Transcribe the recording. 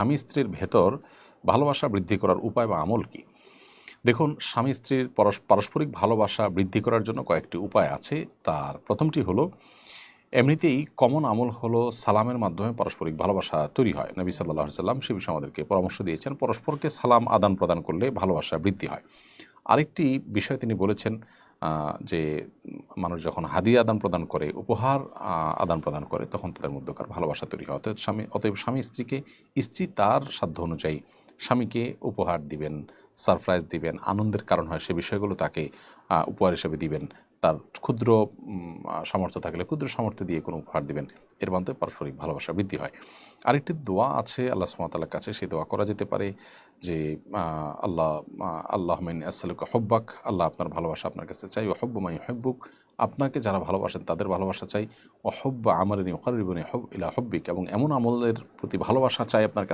স্বামী স্ত্রীর ভেতর ভালোবাসা বৃদ্ধি করার উপায় বা আমল কি? দেখুন, স্বামী স্ত্রীর পারস্পরিক ভালোবাসা বৃদ্ধি করার জন্য কয়েকটি উপায় আছে। তার প্রথমটি হলো, এমনিতেই কমন আমল হলো সালামের মাধ্যমে পারস্পরিক ভালোবাসা তৈরি হয়। নবী সাল্লাল্লাহু আলাইহি সাল্লাম সে বিষয়ে আমাদেরকে পরামর্শ দিয়েছেন, পরস্পরকে সালাম আদান প্রদান করলে ভালোবাসা বৃদ্ধি হয়। আরেকটি বিষয় তিনি বলেছেন, যে মানুষ যখন হাদিয়া আদান প্রদান করে, উপহার আদান প্রদান করে, তখন তাদের মধ্যকার ভালোবাসা তৈরি হয়। অতএব স্বামী স্ত্রীকে, স্ত্রী তার সাধ্য অনুযায়ী স্বামীকে উপহার দিবেন, সারপ্রাইজ দিবেন, আনন্দের কারণ হয় সে বিষয়গুলো তাকে উপহার হিসেবে দিবেন। তার ক্ষুদ্র সামর্থ্য থাকলে ক্ষুদ্র সামর্থ্য দিয়ে কোনো উপহার দিবেন। এর মাধ্যমে পারস্পরিক ভালোবাসা বৃদ্ধি হয়। আরেকটি দোয়া আছে আল্লাহ সুবহানাহু ওয়া তাআলার কাছে, সেই দোয়া করা যেতে পারে যে আল্লাহুম্মা ইন্নী আসআলুকা হুব্বাক, আল্লাহ আপনার ভালোবাসা আপনার কাছে চাই, ওয়া হুব্বা মান ইউহিব্বুক, আপনাকে যারা ভালোবাসেন তাদের ভালোবাসা চাই, ওয়া হুব্বা আমালিন ইউকাররিবুনি ইলা হুব্বিক, এবং এমন আমলের প্রতি ভালোবাসা চাই আপনার কাছে